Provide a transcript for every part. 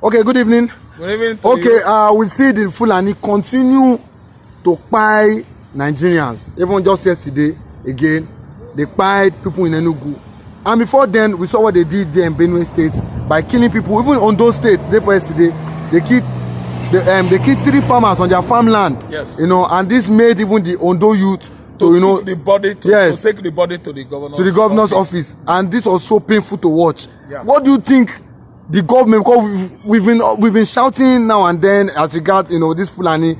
Okay, good evening. Good evening to you. We see the Fulani continue to buy Nigerians. Even just yesterday, again, they buyed people in Enugu. And before then, we saw what they did there in Benue State by killing people. Even on those states, yesterday, they killed 3 farmers on their farmland. Yes. You know, and this made even the Ondo youth to take the body to the governor's office. And this was so painful to watch. Yeah. What do you think the government, because we've been shouting now and then as regards, this Fulani,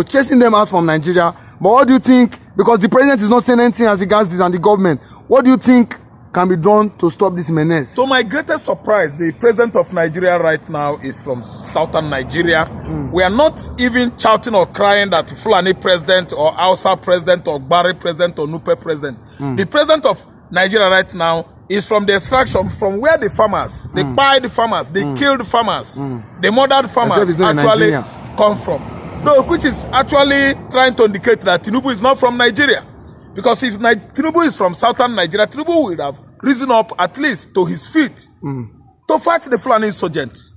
chasing them out from Nigeria. But what do you think, because the president is not saying anything as regards this and the government, what do you think can be done to stop this menace? So my greatest surprise, the president of Nigeria right now is from southern Nigeria. We are not even shouting or crying that Fulani president or Hausa president or Bari president or Nupe president. The president of Nigeria right now is from the extraction from where the farmers, they buy the farmers, they kill the farmers, the murdered farmers actually come from. No, which is actually trying to indicate that Tinubu is not from Nigeria. Because if Tinubu is from southern Nigeria, Tinubu would have risen up at least to his feet to fight the Fulani insurgents.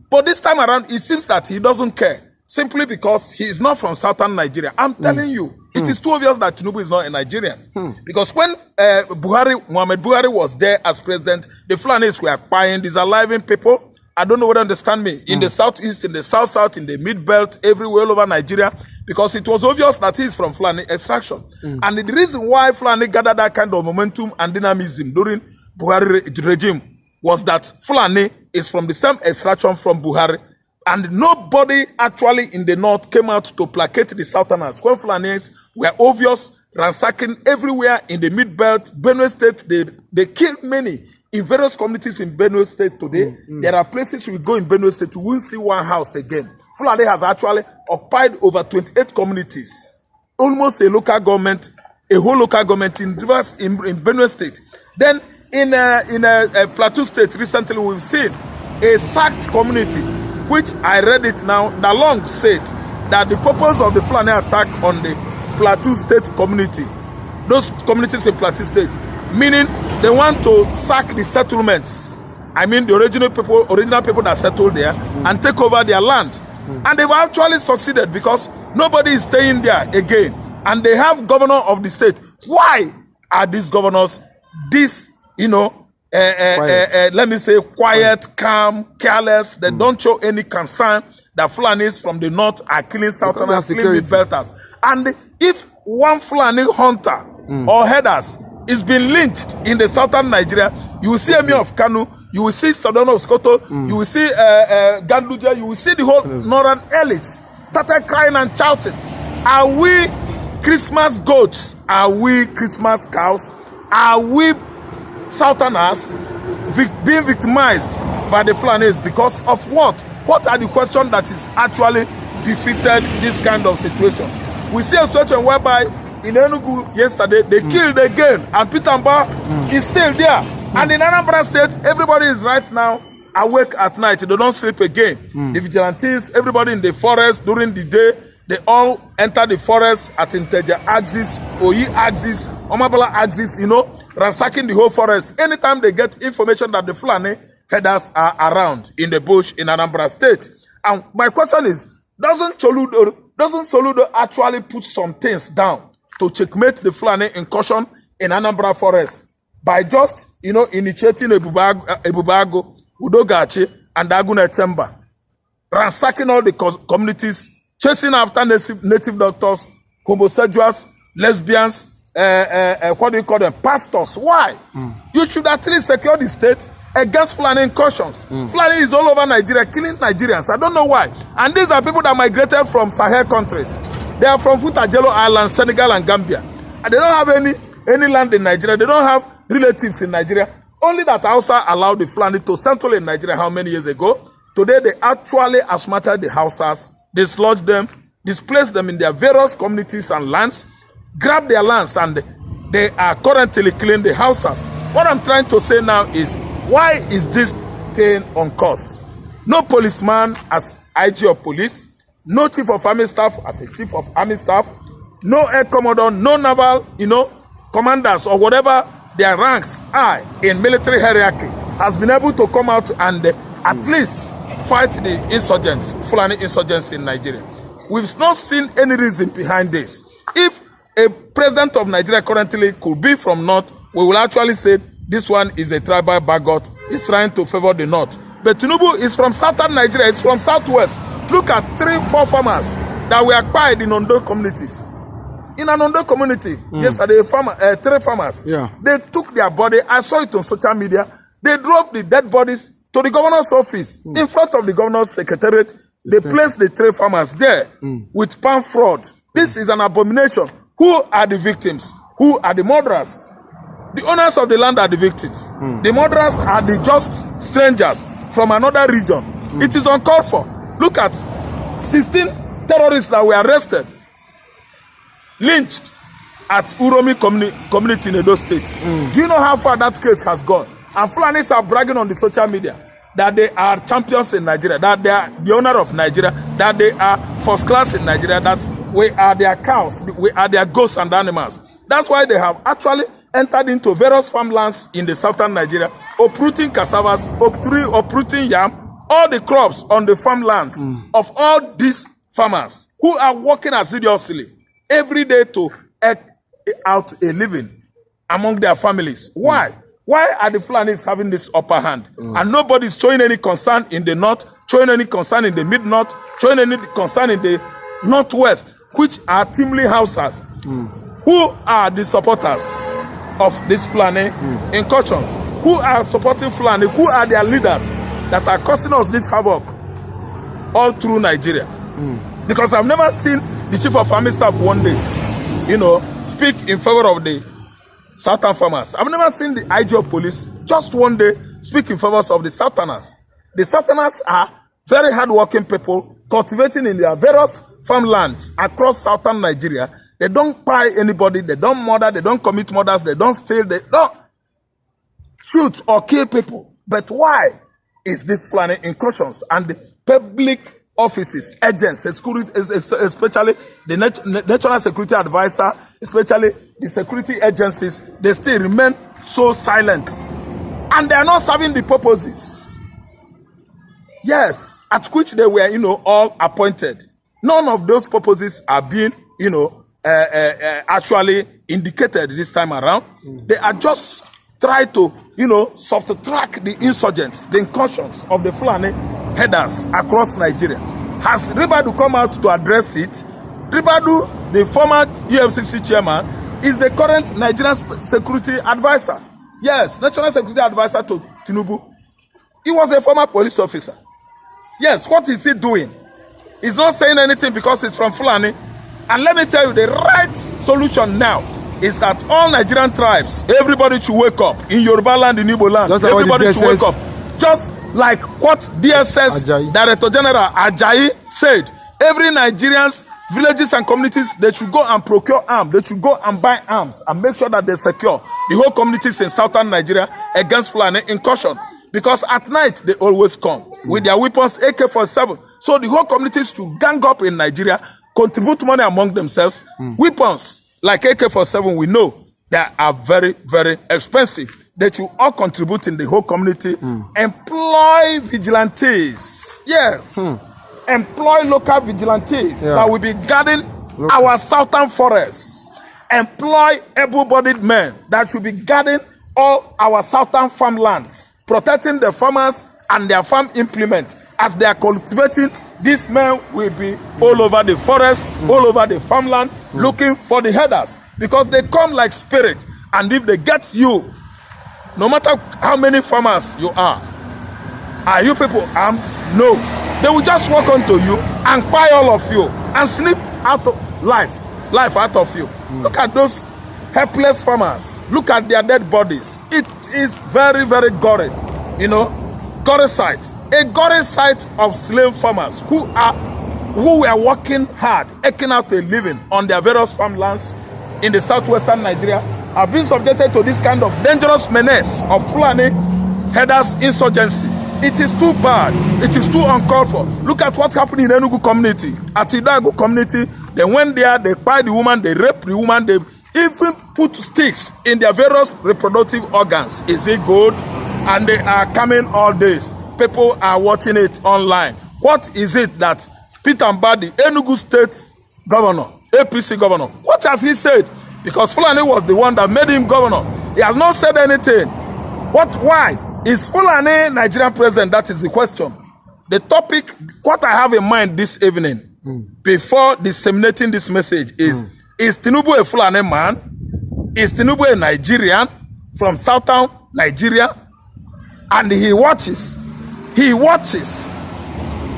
But this time around, it seems that he doesn't care, simply because he is not from southern Nigeria. I'm telling you, it is too obvious that Tinubu is not a Nigerian. Because when Muhammad Buhari was there as president, the Fulanis were buying these alive people. I don't know whether you understand me. In the southeast, in the south, in the mid-belt, everywhere all over Nigeria, because it was obvious that he is from Fulani extraction. And the reason why Fulani gathered that kind of momentum and dynamism during Buhari regime was that Fulani is from the same extraction from Buhari. And nobody actually in the north came out to placate the southerners. When Fulanis were obvious, ransacking everywhere in the mid-belt, Benue State, they killed many. In various communities in Benue State today, there are places we go in Benue State, we won't see one house again. Fulani has actually occupied over 28 communities, almost a local government, a whole local government in Benue State. Then in Plateau State recently, we've seen a sacked community, which I read it now. Dalong said that the purpose of the Fulani attack on the Plateau State community, those communities in Plateau State, meaning they want to sack the settlements. I mean the original people that settled there and take over their land. And they've actually succeeded because nobody is staying there again. And they have governor of the state. Why are these governors this, let me say, quiet, calm, careless? They don't show any concern that Fulanis from the north are killing southerners, killing the belters. And if one Fulani hunter or headers is being lynched in the southern Nigeria, you will see Emir of Kanu, you will see Sadono of Skoto, you will see Ganduja, you will see the whole northern elites started crying and shouting. Are we Christmas goats? Are we Christmas cows? Are we southerners being victimized by the Fulanis because of what? What are the questions that is actually befitted this kind of situation? We see a situation whereby in Enugu yesterday, they killed again, and Peter Mba is still there. And in Anambra State, everybody is right now awake at night. They don't sleep again. The vigilantes, everybody in the forest during the day, they all enter the forest at Inteja axis, Oyi axis, Omabala axis, ransacking the whole forest. Anytime they get information that the Fulani headers are around in the bush in Anambra State. And my question is, doesn't Soludo actually put some things down to checkmate the Fulani incursion in Anambra Forest by just, initiating Ebubago, Udogachi, and Aguna Chamber, ransacking all the communities, chasing after native doctors, homosexuals, lesbians, what do you call them, pastors. Why? You should at least secure the state against Fulani incursions. Fulani is all over Nigeria, killing Nigerians. I don't know why. And these are people that migrated from Sahel countries. They are from Futajelo Island, Senegal, and Gambia. And they don't have any land in Nigeria. They don't have relatives in Nigeria. Only that Hausa allowed the Fulani to settle in Nigeria how many years ago? Today, they actually assaulted the Hausas, dislodged them, displaced them in their various communities and lands, grabbed their lands, and they are currently killing the Hausas. What I'm trying to say now is, why is this thing on course? No policeman as IG of police, no chief of army staff as a chief of army staff, no air commodore, no naval, commanders or whatever their ranks are in military hierarchy has been able to come out and at least fight the insurgents, Fulani insurgents in Nigeria. We've not seen any reason behind this. If a president of Nigeria currently could be from North, we will actually say this one is a tribal bigot. He's trying to favor the North. But Tinubu is from Southern Nigeria. He's from Southwest. Look at 3-4 farmers that were acquired in Ondo communities. In an Ondo community, yesterday, 3 farmers, they took their body. I saw it on social media. They drove the dead bodies to the governor's office. In front of the governor's secretariat, they placed the 3 farmers there with palm fraud. This is an abomination. Who are the victims? Who are the murderers? The owners of the land are the victims. The murderers are the just strangers from another region. It is uncalled for. Look at 16 terrorists that were arrested, lynched at Uromi community in Edo State. Do you know how far that case has gone? And Fulanis are bragging on the social media that they are champions in Nigeria, that they are the owner of Nigeria, that they are first class in Nigeria, that we are their cows, we are their goats and animals. That's why they have actually entered into various farmlands in the southern Nigeria, uprooting cassavas, uprooting yam, all the crops on the farmlands of all these farmers who are working assiduously every day to eke out a living among their families. Why? Why are the Fulanis having this upper hand? And nobody is showing any concern in the north, showing any concern in the mid-north, showing any concern in the northwest, which are Timely houses. Who are the supporters of this Fulani incursions? Who are supporting Fulani? Who are their leaders that are causing us this havoc all through Nigeria? Because I've never seen the chief of army staff one day, speak in favor of the southern farmers. I've never seen the IGBOS police just one day speak in favor of the southerners. The southerners are very hardworking people cultivating in their various farmlands across southern Nigeria. They don't buy anybody, they don't murder, they don't commit murders, they don't steal, they don't shoot or kill people. But why is this Fulani incursions and the public offices, agents, especially the National Security Advisor, especially the security agencies, they still remain so silent? And they are not serving the purposes, yes, at which they were, all appointed. None of those purposes are being, actually indicated this time around. They are just trying to, subtract the insurgents, the incursions of the Fulani headers across Nigeria. Has Ribadu come out to address it? Ribadu, the former UFCC chairman, is the current Nigerian security advisor. Yes, National Security Advisor to Tinubu. He was a former police officer. Yes, what is he doing? He's not saying anything because he's from Fulani. And let me tell you, the right solution now is that all Nigerian tribes, everybody should wake up. In Yoruba land, in Igbo land, everybody should wake up. Just like what DSS Director General Ajayi said, every Nigerian's villages and communities, they should go and procure arms. They should go and buy arms and make sure that they secure the whole communities in southern Nigeria against Fulani incursion. Because at night, they always come with their weapons, AK-47. So the whole communities should gang up in Nigeria, contribute money among themselves. Weapons like AK-47, we know they are very, very expensive. They should all contribute in the whole community. Employ vigilantes. Yes. Employ local vigilantes that will be guarding our southern forests. Employ able-bodied men that will be guarding all our southern farmlands, protecting the farmers and their farm implement. As they are cultivating, these men will be all over the forest, all over the farmland, looking for the headers. Because they come like spirit. And if they get you, no matter how many farmers you are you people armed? No. They will just walk onto you and buy all of you and snip out of life out of you. Look at those helpless farmers. Look at their dead bodies. It is very, very gory. Gory sight. A gory sight of slave farmers who were working hard, eking out a living on their various farmlands in the southwestern Nigeria, have been subjected to this kind of dangerous menace of Fulani headers insurgency. It is too bad. It is too uncalled for. Look at what happened in Enugu community. At Idago community, they went there, they kpai the woman, they raped the woman, they even put sticks in their various reproductive organs. Is it good? And they are coming all days. people are watching it online. What is it that Peter Mbadi, Enugu State governor, APC governor, what has he said? Because Fulani was the one that made him governor. He has not said anything. Why? Is Fulani Nigerian president? That is the question. The topic, what I have in mind this evening, before disseminating this message is Tinubu a Fulani man? Is Tinubu a Nigerian from southern Nigeria? And he watches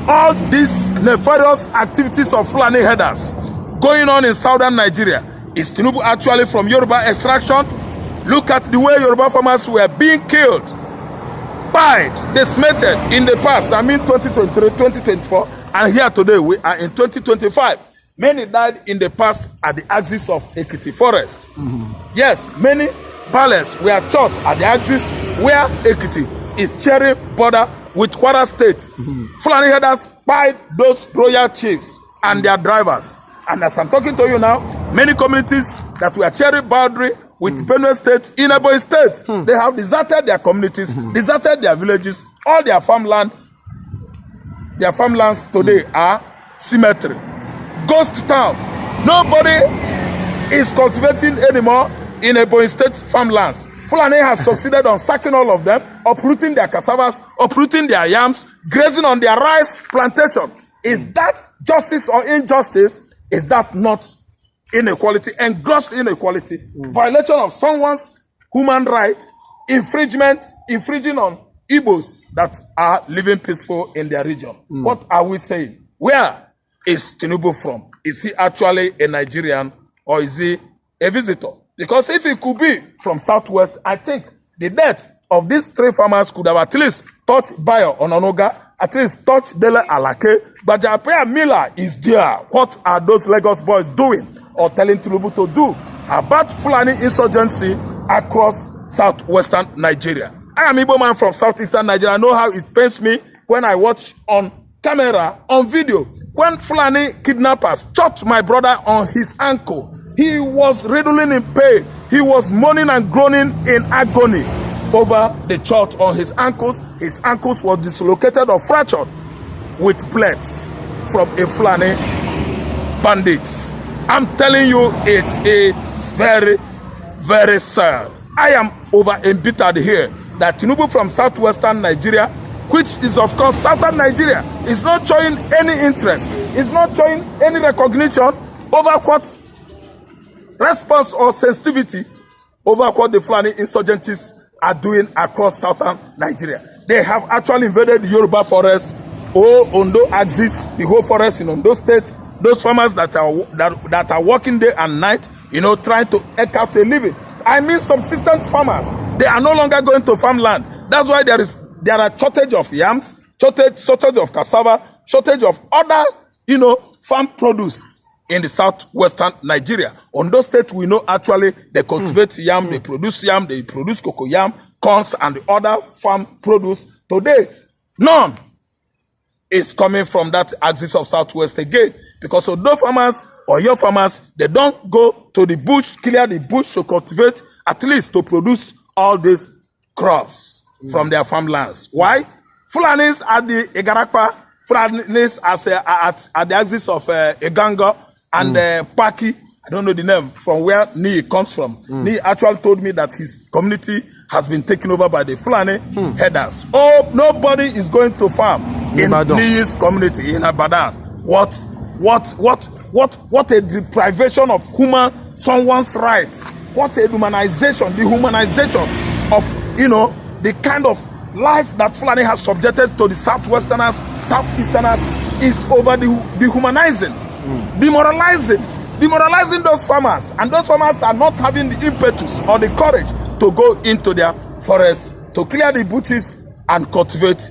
all these nefarious activities of Fulani headers going on in southern Nigeria. Is Tinubu actually from Yoruba extraction? Look at the way Yoruba farmers were being killed, buried, decimated in the past. I mean 2023, 2024, and here today we are in 2025. Many died in the past at the axis of Ekiti forest. Yes, many palaces were shot at the axis where Ekiti is sharing border with Kwara State. Fulani headers buried those royal chiefs and their drivers. And as I'm talking to you now, many communities that were sharing boundary with Benue State, Ebonyi State, they have deserted their communities, deserted their villages, all their farmlands today are cemetery. Ghost town. Nobody is cultivating anymore in Ebonyi State farmlands. Fulani has succeeded on sacking all of them, uprooting their cassavas, uprooting their yams, grazing on their rice plantation. Is that justice or injustice? Is that not inequality, engrossed inequality, violation of someone's human right, infringing on Igbos that are living peaceful in their region? What are we saying? Where is Tinubu from? Is he actually a Nigerian or is he a visitor? Because if he could be from Southwest, I think the death of these three farmers could have at least touched Bayo Ononoga, at least touched Dele Alake, but Japea Miller is there. What are those Lagos boys doing or telling Tinubu to do about Fulani insurgency across southwestern Nigeria? I am Igbo man from southeastern Nigeria. I know how it pains me when I watch on camera, on video, when Fulani kidnappers chopped my brother on his ankle. He was riddling in pain. He was moaning and groaning in agony over the shot on his ankles. His ankles were dislocated or fractured with plates from a Fulani bandit. I'm telling you, it is very, very sad. I am over embittered here that Tinubu from southwestern Nigeria, which is of course southern Nigeria, is not showing any interest, is not showing any recognition over what response or sensitivity over what the Fulani insurgents are doing across southern Nigeria. They have actually invaded Yoruba forest, Ondo axis, the whole forest in Ondo State. Those farmers that are working day and night, trying to eke out a living. I mean subsistence farmers. They are no longer going to farmland. That's why there are shortage of yams, shortage of cassava, shortage of other, farm produce in the southwestern Nigeria. Ondo State, we know actually they cultivate yam, they produce cocoyam, corns, and the other farm produce. Today, none is coming from that axis of southwest again. Because of those farmers or your farmers, they don't go to the bush, clear the bush to cultivate, at least to produce all these crops from their farmlands. Why? Fulanis at the Igarakpa, Fulanis at the axis of Eganga and Paki, I don't know the name, from where Ni comes from. Ni actually told me that his community has been taken over by the Fulani headers. Oh, nobody is going to farm in Ni's community, in Abadan. What a deprivation of someone's rights. What a dehumanization of, the kind of life that Fulani has subjected to the Southwesterners, Southeasterners is over dehumanizing, demoralizing those farmers. And those farmers are not having the impetus or the courage to go into their forests, to clear the bushes and cultivate,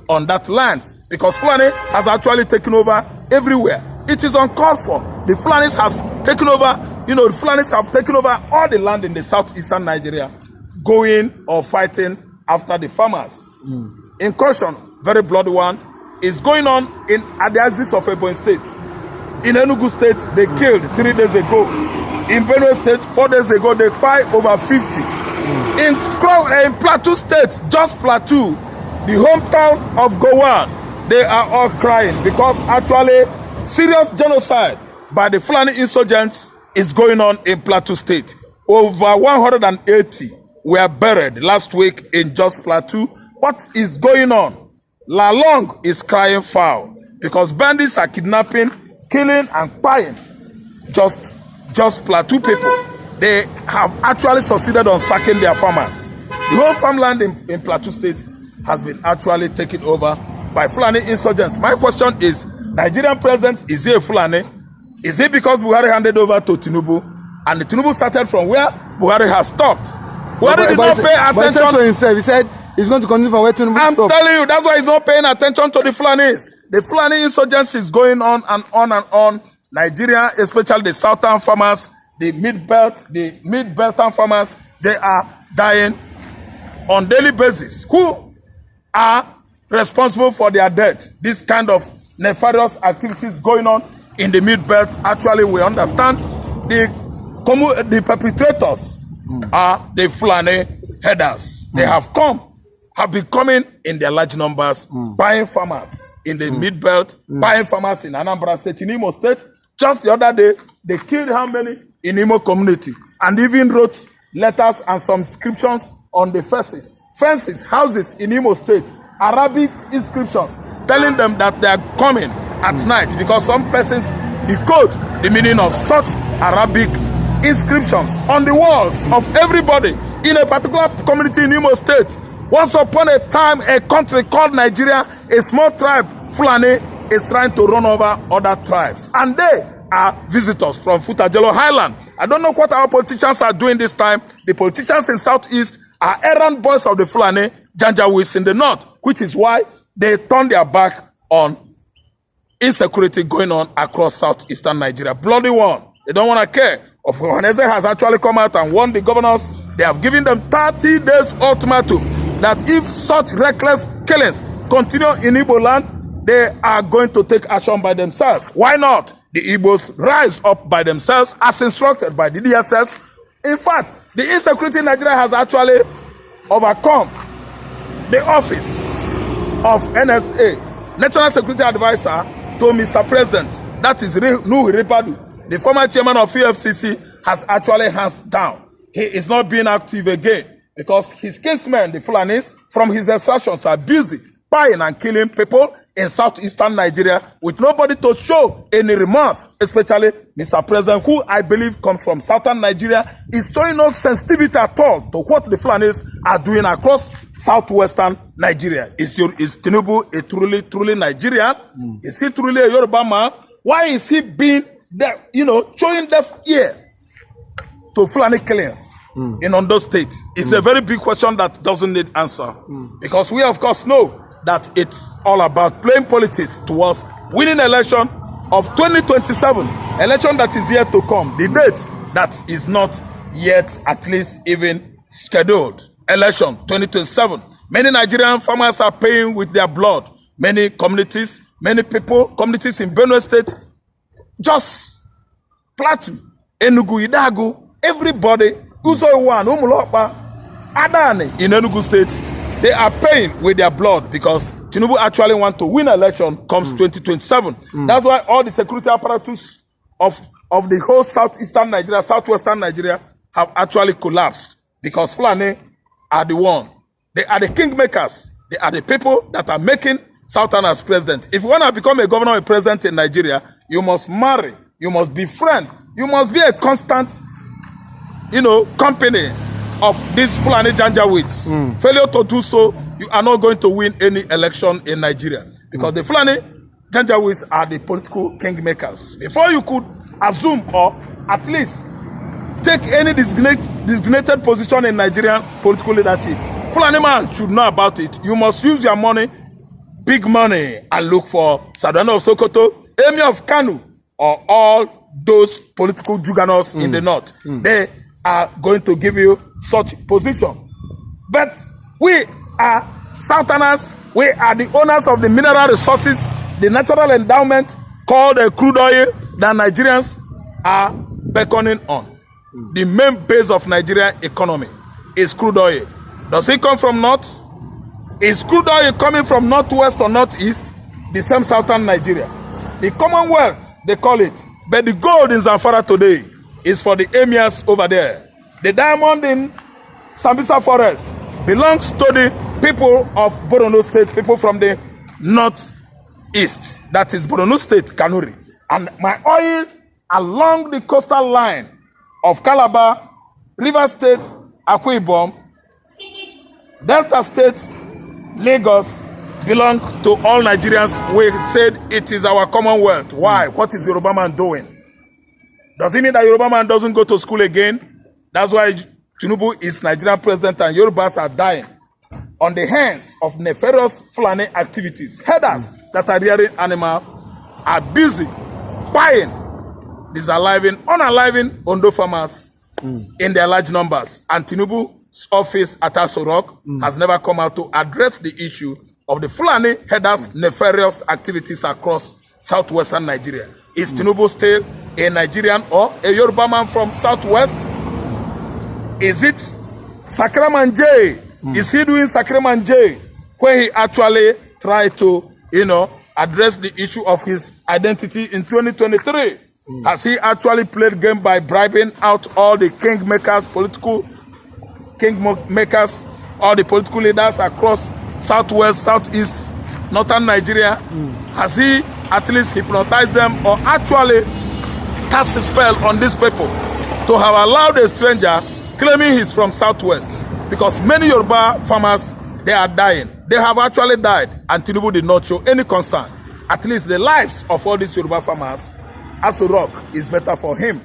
on that land. Because Fulani has actually taken over everywhere. It is uncalled for. The Fulanis have taken over, the Fulanis have taken over all the land in the southeastern Nigeria, going or fighting after the farmers. Incursion, very bloody one, is going on at the axis of Ebonyi State. In Enugu State, they killed 3 days ago. In Benue State, 4 days ago, they killed over 50. In Plateau State, just Plateau, the hometown of Gowon, they are all crying because actually serious genocide by the Fulani insurgents is going on in Plateau State. Over 180 were buried last week in just Plateau. What is going on? Lalong is crying foul because bandits are kidnapping, killing, and buying just Plateau people. They have actually succeeded on sacking their farmers. The whole farmland in Plateau State has been actually taken over by Fulani insurgents. My question is, Nigerian president, is he a Fulani? Is it because Buhari handed over to Tinubu and Tinubu started from where Buhari has stopped? Buhari did not pay attention. But he said so himself. He said he's going to continue from where Tinubu stopped. I'm telling you, that's why he's not paying attention to the Fulanis. The Fulani insurgency is going on and on and on. Nigeria, especially the southern farmers, the mid-beltern farmers, they are dying on daily basis. Who are responsible for their death? This kind of nefarious activities going on in the mid-belt. Actually, we understand the perpetrators are the Fulani headers. They have been coming in their large numbers, buying farmers in the mid-belt, buying farmers in Anambra State, in Imo State. Just the other day, they killed how many in Imo community and even wrote letters and some inscriptions on the fences, houses in Imo State, Arabic inscriptions, telling them that they are coming at night because some persons decode the meaning of such Arabic inscriptions on the walls of everybody in a particular community in Imo State. Once upon a time, a country called Nigeria, a small tribe, Fulani, is trying to run over other tribes. And they are visitors from Futajelo Highland. I don't know what our politicians are doing this time. The politicians in Southeast are errand boys of the Fulani, Janjaweeds in the North, which is why they turn their back on insecurity going on across southeastern Nigeria. Bloody one. They don't want to care. Ohaneze has actually come out and warned the governors. They have given them 30 days ultimatum that if such reckless killings continue in Igbo land, they are going to take action by themselves. Why not? The Igbos rise up by themselves as instructed by the DSS. In fact, the insecurity in Nigeria has actually overcome the office of NSA, National Security Advisor to Mr. President. That is Nuhu Ripadu. The former chairman of EFCC has actually hands down. He is not being active again because his kinsmen, the Fulanis, from his extractions are busy buying and killing people in southeastern Nigeria with nobody to show any remorse, especially Mr. President, who I believe comes from southern Nigeria, is showing no sensitivity at all to what the Fulanis are doing across southwestern Nigeria. Is Tinubu a truly Nigerian? Is he truly a Yoruba man? Why is he being there, showing deaf ear to Fulani killings in Ondo State? It's a very big question that doesn't need answer. Because we, of course, know that it's all about playing politics towards winning election of 2027, election that is yet to come, the date that is not yet at least even scheduled, election 2027. Many Nigerian farmers are paying with their blood. Many communities, communities in Benue State, just Plateau, Enugu, Idagu, everybody, Uzoiwan, Umulopa, Adani in Enugu State, they are paying with their blood because Tinubu actually want to win election comes 2027. That's why all the security apparatus of the whole southeastern Nigeria, southwestern Nigeria have actually collapsed because Fulani are the one. They are the kingmakers. They are the people that are making Southerners president. If you want to become a governor or a president in Nigeria, you must marry, you must befriend, you must be a constant, company of these Fulani Janjaweeds. Failure to do so, you are not going to win any election in Nigeria. Because the Fulani Janjaweeds are the political kingmakers. Before you could assume or at least take any designated position in Nigerian political leadership, Fulani man should know about it. You must use your money, big money, and look for Sadano of Sokoto, Emir of Kanu, or all those political juggernauts in the north. They are going to give you such position. But we are Southerners, we are the owners of the mineral resources, the natural endowment called crude oil that Nigerians are beckoning on. The main base of Nigeria economy is crude oil. Does it come from north? Is crude oil coming from northwest or northeast? The same southern Nigeria. The Commonwealth, they call it. But the gold in Zamfara today is for the emirs over there. The diamond in Sambisa Forest belongs to the people of Borno State, people from the northeast. That is Borno State, Kanuri. And my oil along the coastal line of Calabar, River State, Akwa Ibom, Delta State, Lagos, belong to all Nigerians. We said it is our commonwealth. Why? What is Yoruba man doing? Does it mean that Yoruba man doesn't go to school again? That's why Tinubu is Nigerian president and Yorubas are dying on the hands of nefarious Fulani activities. Herders that are rearing animals are busy buying, unaliving Ondo farmers in their large numbers. And Tinubu's office at Aso Rock has never come out to address the issue of the Fulani herders' nefarious activities across southwestern Nigeria. Is Tinubu still a Nigerian or a Yoruba man from southwest? Is it Sakraman J? Is he doing Sakraman J where he actually tried to, address the issue of his identity in 2023? Has he actually played game by bribing out all the kingmakers, all the political leaders across southwest, southeast, northern Nigeria? Has he at least hypnotized them or actually cast a spell on these people to have allowed a stranger claiming he's from southwest? Because many Yoruba farmers, they are dying. They have actually died, and Tinubu did not show any concern. At least the lives of all these Yoruba farmers, Aso Rock is better for him.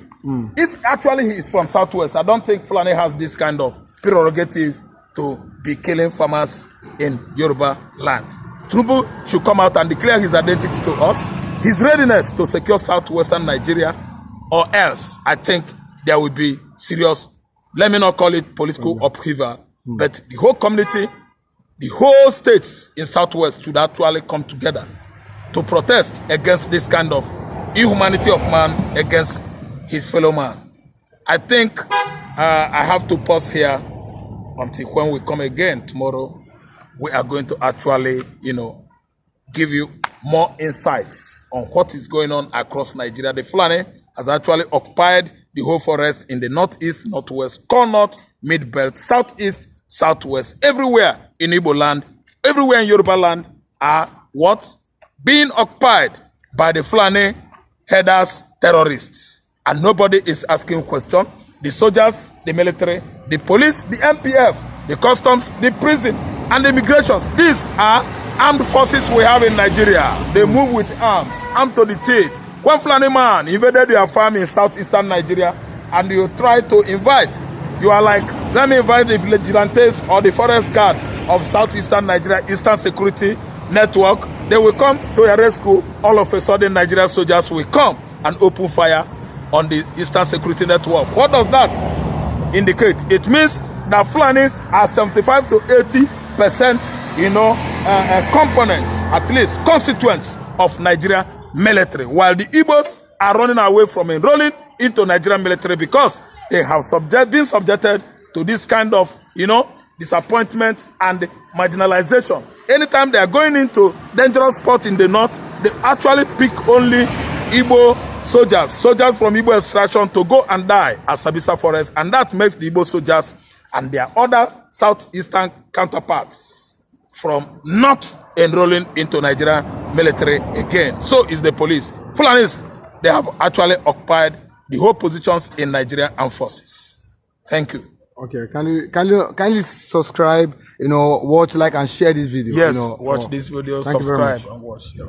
If actually he is from southwest, I don't think Fulani has this kind of prerogative to be killing farmers in Yoruba land. Tinubu should come out and declare his identity to us, his readiness to secure southwestern Nigeria, or else I think there will be serious, let me not call it political upheaval, but the whole community, the whole states in southwest should actually come together to protest against this kind of inhumanity of man against his fellow man. I think I have to pause here until when we come again tomorrow. We are going to actually, give you more insights on what is going on across Nigeria. The Fulani has actually occupied the whole forest in the northeast, northwest, core north, mid-belt, southeast, southwest, everywhere in Igbo land, everywhere in Yoruba land are what? Being occupied by the Fulani herders, terrorists. And nobody is asking questions. The soldiers, the military, the police, the MPF, the customs, the prison, and the immigrations. These are armed forces we have in Nigeria. They move with arms, armed to the teeth. When Fulani man invaded your farm in southeastern Nigeria and you try to invite, you are like, let me invite the vigilantes or the forest guard of southeastern Nigeria, Eastern Security Network. They will come to your rescue. All of a sudden, Nigerian soldiers will come and open fire on the Eastern Security Network. What does that indicate? It means that Fulanis are 75 to 80%, components, at least constituents of Nigeria military, while the Igbos are running away from enrolling into Nigerian military because they have been subjected to this kind of, disappointment and marginalization. Anytime they are going into dangerous spots in the north, they actually pick only Igbo soldiers from Igbo extraction to go and die at Sambisa Forest, and that makes the Igbo soldiers and their other southeastern counterparts from not enrolling into Nigerian military again. So is the police. Fulanis, they have actually occupied the whole positions in Nigerian armed forces. Thank you. Okay, can you subscribe, watch, like, and share this video? Yes, watch this video, Thank you very subscribe, much. and watch. Yeah.